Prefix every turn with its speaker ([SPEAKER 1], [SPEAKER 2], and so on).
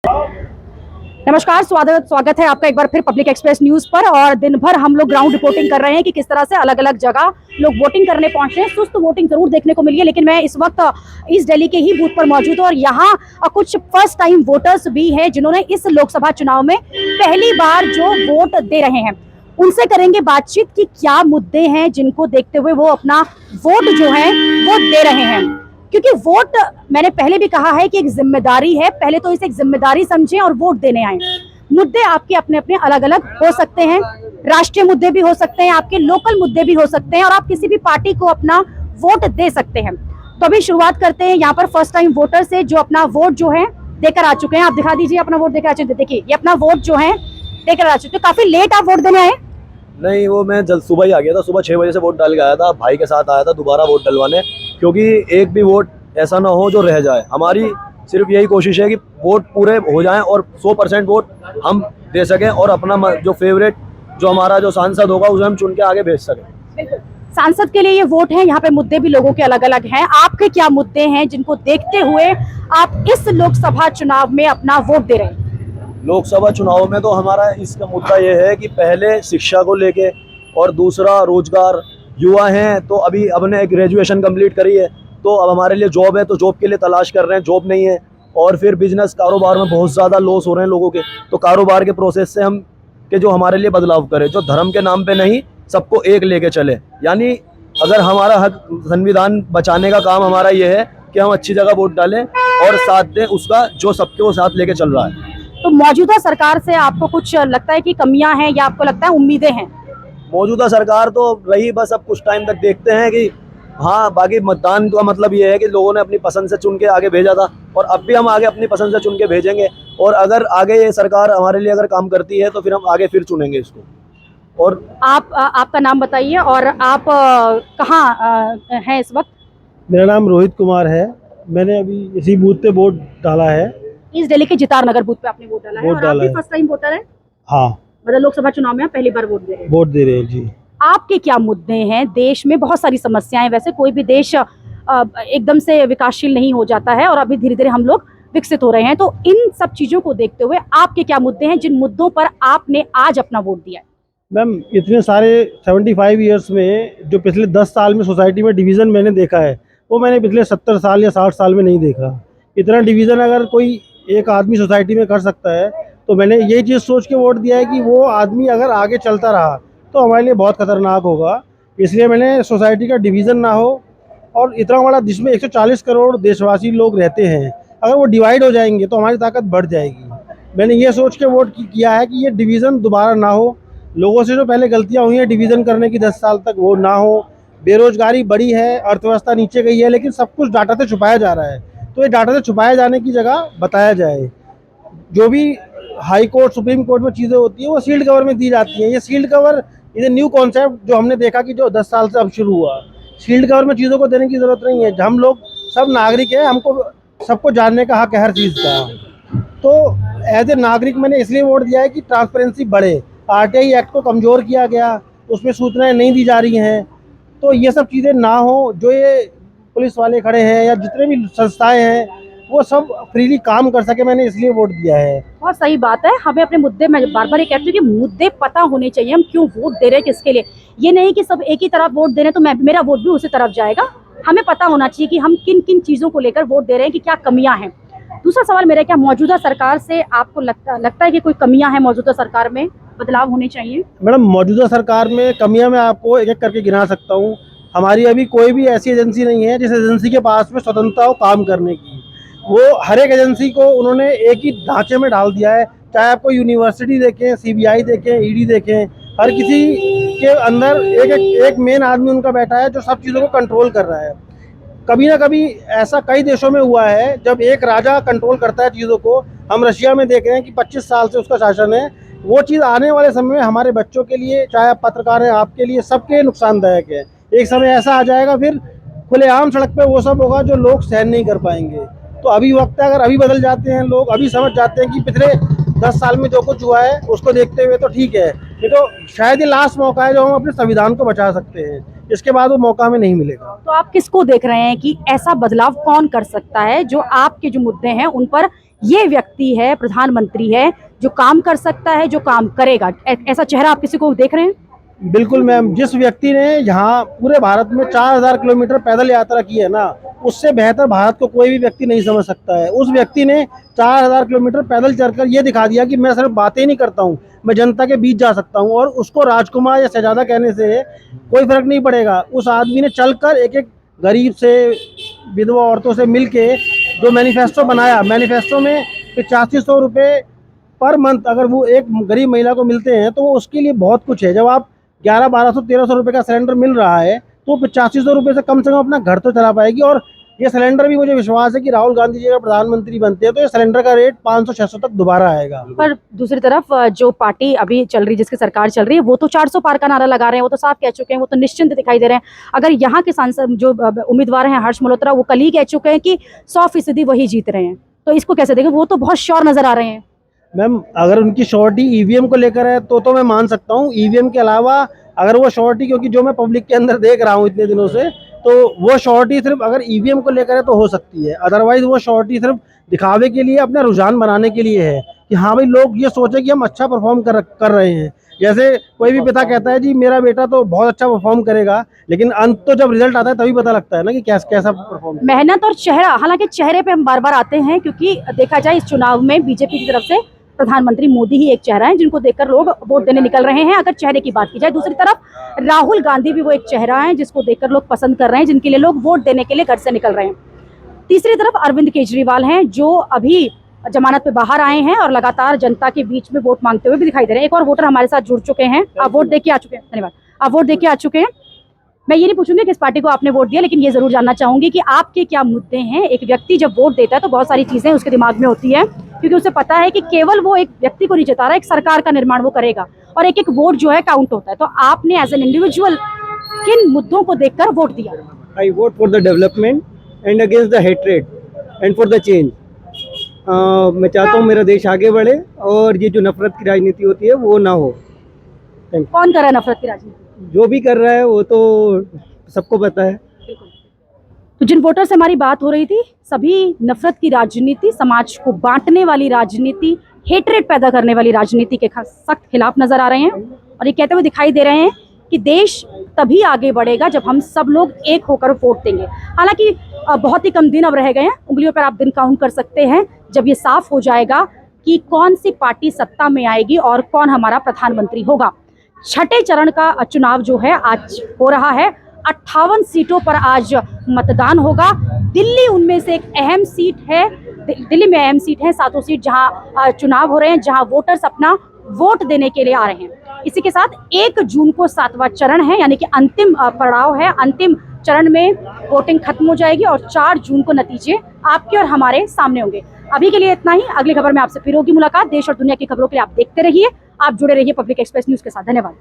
[SPEAKER 1] नमस्कार, स्वागत है आपका एक बार फिर पब्लिक एक्सप्रेस न्यूज पर। और दिन भर हम लोग ग्राउंड रिपोर्टिंग कर रहे हैं कि किस तरह से अलग अलग जगह लोग वोटिंग करने पहुंचे हैं। सुस्त वोटिंग जरूर देखने को मिली है, लेकिन मैं इस वक्त ईस्ट दिल्ली के ही बूथ पर मौजूद हूं और यहाँ कुछ फर्स्ट टाइम वोटर्स भी हैं जिन्होंने इस लोकसभा चुनाव में पहली बार जो वोट दे रहे हैं। उनसे करेंगे बातचीत कि क्या मुद्दे हैं जिनको देखते हुए वो अपना वोट जो है वो दे रहे हैं, क्योंकि वोट मैंने पहले भी कहा है कि एक जिम्मेदारी है। पहले तो इसे एक जिम्मेदारी समझें और वोट देने आए। मुद्दे आपके अपने अपने अलग अलग हो सकते हैं, राष्ट्रीय मुद्दे भी हो सकते हैं, आपके लोकल मुद्दे भी हो सकते हैं, और आप किसी भी पार्टी को अपना वोट दे सकते हैं। तो अभी शुरुआत करते हैं यहाँ पर फर्स्ट टाइम वोटर से जो अपना वोट जो है देकर आ चुके हैं। आप दिखा दीजिए अपना वोट देकर आ चुके हैं। देखिए ये अपना वोट जो है देकर आ चुके हैं। काफी लेट आप वोट देने आए?
[SPEAKER 2] नहीं, वो मैं जल्द सुबह ही आ गया था। सुबह 6 बजे से वोट डाल के आया था। भाई के साथ आया था दोबारा वोट डलवाने, क्योंकि एक भी वोट ऐसा ना हो जो रह जाए। हमारी सिर्फ यही कोशिश है कि वोट पूरे हो जाएं और 100% वोट हम दे सकें और अपना जो फेवरेट जो हमारा जो सांसद होगा उसे हम चुन के आगे भेज सकें।
[SPEAKER 1] सांसद के लिए ये वोट है। यहाँ पे मुद्दे भी लोगों के अलग अलग हैं। आपके क्या मुद्दे हैं जिनको देखते हुए आप इस लोकसभा चुनाव में अपना वोट दे रहे हैं?
[SPEAKER 2] लोकसभा चुनाव में तो हमारा इसका मुद्दा ये है कि पहले शिक्षा को लेके और दूसरा रोजगार। युवा हैं तो अभी हमने ग्रेजुएशन कंप्लीट करी है तो अब हमारे लिए जॉब है, तो जॉब के लिए तलाश कर रहे हैं, जॉब नहीं है। और फिर बिजनेस कारोबार में बहुत ज़्यादा लॉस हो रहे हैं लोगों के, तो कारोबार के प्रोसेस से हम के जो हमारे लिए बदलाव करे, जो धर्म के नाम पे नहीं सबको एक लेके चले। यानी अगर हमारा हक संविधान बचाने का काम हमारा ये है कि हम अच्छी जगह वोट डालें और साथ दें उसका जो सबके वो साथ लेके चल रहा है।
[SPEAKER 1] तो मौजूदा सरकार से आपको कुछ लगता है कि कमियां हैं या आपको लगता है उम्मीदें हैं?
[SPEAKER 2] मौजूदा सरकार तो रही, बस अब कुछ टाइम तक देखते हैं कि हाँ। बाकी मतदान का मतलब ये है कि लोगों ने अपनी पसंद से चुन के आगे भेजा था और अब भी हम आगे अपनी पसंद से चुन के भेजेंगे। और अगर आगे ये सरकार हमारे लिए अगर काम करती है तो फिर हम आगे फिर चुनेंगे इसको। और
[SPEAKER 1] आपका नाम बताइए और आप कहाँ हैं इस वक्त?
[SPEAKER 3] मेरा नाम रोहित कुमार है। मैंने अभी इसी बूथ पे वोट डाला है।
[SPEAKER 1] ईस्ट दिल्ली के जितार नगर बूथ पे आपने वोट डाला है और आप भी फर्स्ट टाइम वोटर है?
[SPEAKER 3] हाँ,
[SPEAKER 1] मतलब लोकसभा चुनाव में आप पहली बार वोट दे रहे हैं?
[SPEAKER 3] वोट दे रहे हैं जी।
[SPEAKER 1] आपके क्या मुद्दे हैं? देश में बहुत सारी समस्याएं, वैसे कोई भी देश एकदम से विकासशील नहीं हो जाता है और अभी धीरे धीरे हम लोग विकसित हो रहे हैं। तो इन सब चीजों को देखते हुए आपके क्या मुद्दे हैं जिन मुद्दों पर आपने आज अपना वोट दिया है?
[SPEAKER 3] मैम, इतने सारे 75 ईयर्स में जो पिछले 10 साल में सोसाइटी में डिवीज़न मैंने देखा है वो मैंने पिछले 70 साल या 60 साल में नहीं देखा। इतना डिवीज़न अगर कोई एक आदमी सोसाइटी में कर सकता है तो मैंने ये चीज़ सोच के वोट दिया है कि वो आदमी अगर आगे चलता रहा तो हमारे लिए बहुत खतरनाक होगा। इसलिए मैंने सोसाइटी का डिवीज़न ना हो, और इतना बड़ा जिसमें 140 करोड़ देशवासी लोग रहते हैं, अगर वो डिवाइड हो जाएंगे तो हमारी ताकत बढ़ जाएगी। मैंने ये सोच के वोट किया है कि ये डिवीज़न दोबारा ना हो। लोगों से जो पहले गलतियाँ हुई हैं डिवीज़न करने की 10 साल तक, वो ना हो। बेरोजगारी बढ़ी है, अर्थव्यवस्था नीचे गई है, लेकिन सब कुछ डाटा से छुपाया जा रहा है। तो ये डाटा से छुपाए जाने की जगह बताया जाए। जो भी हाई कोर्ट सुप्रीम कोर्ट में चीज़ें होती हैं वो सील्ड कवर में दी जाती हैं। ये सील्ड कवर ये न्यू कॉन्सेप्ट जो हमने देखा कि जो 10 साल से अब शुरू हुआ, सील्ड कवर में चीज़ों को देने की ज़रूरत नहीं है। हम लोग सब नागरिक हैं, हमको सबको जानने का हक है हर चीज़ का। तो एज ए नागरिक मैंने इसलिए वोट दिया है कि ट्रांसपेरेंसी बढ़े। आरटीआई एक्ट को कमज़ोर किया गया, उसमें सूचनाएं नहीं दी जा रही हैं, तो ये सब चीज़ें ना हो। जो ये पुलिस वाले खड़े हैं या जितने भी संस्थाएं हैं वो सब फ्रीली काम कर सके, मैंने इसलिए वोट दिया है।
[SPEAKER 1] बहुत सही बात है। हमें अपने मुद्दे, मैं बार बार ये कहती हूँ कि मुद्दे पता होने चाहिए, हम क्यों वोट दे रहे हैं, किसके लिए। ये नहीं कि सब एक ही तरफ वोट दे रहे हैं तो मेरा वोट भी उसी तरफ जाएगा। हमें पता होना चाहिए कि हम किन किन चीज़ों को लेकर वोट दे रहे हैं, कि क्या कमियां हैं। दूसरा सवाल मेरा, क्या मौजूदा सरकार से आपको लगता है कि कोई कमियां हैं मौजूदा सरकार में, बदलाव होने चाहिए?
[SPEAKER 3] मैडम, मौजूदा सरकार में कमियां मैं आपको एक एक करके गिना सकता हूँ। हमारी अभी कोई भी ऐसी एजेंसी नहीं है जिस एजेंसी के पास में स्वतंत्रता हो काम करने की। वो हर एक एजेंसी को उन्होंने एक ही ढांचे में डाल दिया है। चाहे आपको यूनिवर्सिटी देखें, सीबीआई देखें, ईडी देखें, हर किसी के अंदर एक मेन आदमी उनका बैठा है जो सब चीज़ों को कंट्रोल कर रहा है। कभी ना कभी ऐसा कई देशों में हुआ है जब एक राजा कंट्रोल करता है चीज़ों को। हम रशिया में देख रहे हैं कि 25 साल से उसका शासन है। वो चीज़ आने वाले समय में हमारे बच्चों के लिए, चाहे आप पत्रकार हैं, आपके लिए, सबके नुकसानदायक है। एक समय ऐसा आ जाएगा फिर खुलेआम सड़क पे वो सब होगा जो लोग सहन नहीं कर पाएंगे। तो अभी वक्त है, अगर अभी बदल जाते हैं लोग, अभी समझ जाते हैं कि पिछले 10 साल में जो कुछ हुआ है उसको देखते हुए तो ठीक है, नहीं तो शायद ये लास्ट मौका है जो हम अपने संविधान को बचा सकते हैं। इसके बाद वो मौका हमें नहीं मिलेगा।
[SPEAKER 1] तो आप किसको देख रहे हैं कि ऐसा बदलाव कौन कर सकता है जो आपके जो मुद्दे हैं उन पर ये व्यक्ति है, प्रधानमंत्री है, जो काम कर सकता है, जो काम करेगा। ऐसा चेहरा आप किसी को देख रहे हैं?
[SPEAKER 3] बिल्कुल मैम, जिस व्यक्ति ने यहाँ पूरे भारत में 4000 किलोमीटर पैदल यात्रा की है ना, उससे बेहतर भारत को कोई भी व्यक्ति नहीं समझ सकता है। उस व्यक्ति ने 4000 किलोमीटर पैदल चलकर ये दिखा दिया कि मैं सिर्फ बातें नहीं करता हूँ, मैं जनता के बीच जा सकता हूँ, और उसको राजकुमार या शहजादा कहने से कोई फर्क नहीं पड़ेगा। उस आदमी ने चलकर एक एक गरीब से, विधवा औरतों से मिलके जो मैनिफेस्टो बनाया, मैनिफेस्टो में 8500 रुपये पर मंथ अगर वो एक गरीब महिला को मिलते हैं तो वो उसके लिए बहुत कुछ है। जब आप 1100-1200-1300 रुपये का सिलेंडर मिल रहा है तो 8500 रुपये से कम अपना घर तो चला पाएगी। और ये सिलेंडर भी मुझे विश्वास है कि राहुल गांधी जी अगर प्रधानमंत्री बनते हैं तो ये सिलेंडर का रेट 500-600 तक दोबारा आएगा।
[SPEAKER 1] पर दूसरी तरफ जो पार्टी अभी चल रही, जिसकी सरकार चल रही है, वो तो 400 पार का नारा लगा रहे हैं, वो तो साफ कह चुके हैं, वो तो निश्चिंत दिखाई दे रहे हैं। अगर यहाँ के सांसद जो उम्मीदवार हैं हर्ष मल्होत्रा, वो कल ही कह चुके हैं कि 100% वही जीत रहे हैं, तो इसको कैसे देखें? वो तो बहुत श्योर नजर आ रहे हैं।
[SPEAKER 3] मैम, अगर उनकी श्योरिटी ईवीएम को लेकर है तो मैं मान सकता हूँ। ईवीएम के अलावा अगर वो श्योरिटी, क्योंकि जो मैं पब्लिक के अंदर देख रहा हूँ इतने दिनों से, तो वो श्योरिटी सिर्फ अगर ईवीएम को लेकर है तो हो सकती है। अदरवाइज वो श्योरिटी सिर्फ दिखावे के लिए, अपना रुझान बनाने के लिए है कि हाँ भाई लोग ये सोचे कि हम अच्छा परफॉर्म कर रहे हैं। जैसे कोई भी पिता कहता है जी मेरा बेटा तो बहुत अच्छा परफॉर्म करेगा, लेकिन अंत तो जब रिजल्ट आता है तभी पता लगता है ना कि कैसा परफॉर्म।
[SPEAKER 1] मेहनत और चेहरा, हालांकि चेहरे पे हम बार बार आते हैं क्योंकि देखा जाए इस चुनाव में बीजेपी की तरफ से प्रधानमंत्री मोदी ही एक चेहरा है जिनको देखकर लोग वोट देने निकल रहे हैं, अगर चेहरे की बात की जाए। दूसरी तरफ राहुल गांधी भी वो एक चेहरा है जिसको देखकर लोग पसंद कर रहे हैं, जिनके लिए लोग वोट देने के लिए घर से निकल रहे हैं। तीसरी तरफ अरविंद केजरीवाल हैं जो अभी जमानत पे बाहर आए हैं और लगातार जनता के बीच में वोट मांगते हुए भी दिखाई दे रहे हैं। एक और वोटर हमारे साथ जुड़ चुके हैं। आप वोट देके आ चुके हैं? धन्यवाद। आप वोट देके आ चुके हैं। मैं ये नहीं पूछूंगी किस पार्टी को आपने वोट दिया, लेकिन ये जरूर जानना चाहूंगी कि आपके क्या मुद्दे हैं। एक व्यक्ति जब वोट देता है तो बहुत सारी चीजें उसके दिमाग में होती है, क्योंकि उसे पता है कि केवल वो एक व्यक्ति को नहीं जिता रहा, एक सरकार का निर्माण वो करेगा, और एक एक वोट जो है काउंट होता है। तो आपने एज एन इंडिविजुअल किन मुद्दों को देखकर वोट दिया?
[SPEAKER 4] I vote for the development and against the hatred and for the change. मैं चाहता हूँ मेरा देश आगे बढ़े और ये जो नफरत की राजनीति होती है वो ना हो।
[SPEAKER 1] कौन कर रहा है नफरत की राजनीति?
[SPEAKER 4] जो भी कर रहा है वो तो सबको पता है।
[SPEAKER 1] तो जिन वोटर से हमारी बात हो रही थी, सभी नफरत की राजनीति, समाज को बांटने वाली राजनीति, हेट्रेड पैदा करने वाली राजनीति के सख्त खिलाफ नजर आ रहे हैं, और ये कहते हुए दिखाई दे रहे हैं कि देश तभी आगे बढ़ेगा जब हम सब लोग एक होकर वोट देंगे। हालांकि बहुत ही कम दिन अब रह गए हैं, उंगलियों पर आप दिन काउंट कर सकते हैं जब ये साफ हो जाएगा कि कौन सी पार्टी सत्ता में आएगी और कौन हमारा प्रधानमंत्री होगा। छठे चरण का चुनाव जो है आज हो रहा है। 58 सीटों पर आज मतदान होगा। दिल्ली उनमें से एक अहम सीट है। दिल्ली में अहम सीट है, 7 सीट जहां चुनाव हो रहे हैं, जहां वोटर्स अपना वोट देने के लिए आ रहे हैं। इसी के साथ 1 जून को 7वां चरण है, यानी कि अंतिम पड़ाव है। अंतिम चरण में वोटिंग खत्म हो जाएगी और 4 जून को नतीजे आपके और हमारे सामने होंगे। अभी के लिए इतना ही। अगली खबर में आपसे फिर होगी मुलाकात। देश और दुनिया की खबरों के लिए आप देखते रहिए, आप जुड़े रहिए पब्लिक एक्सप्रेस न्यूज के साथ। धन्यवाद।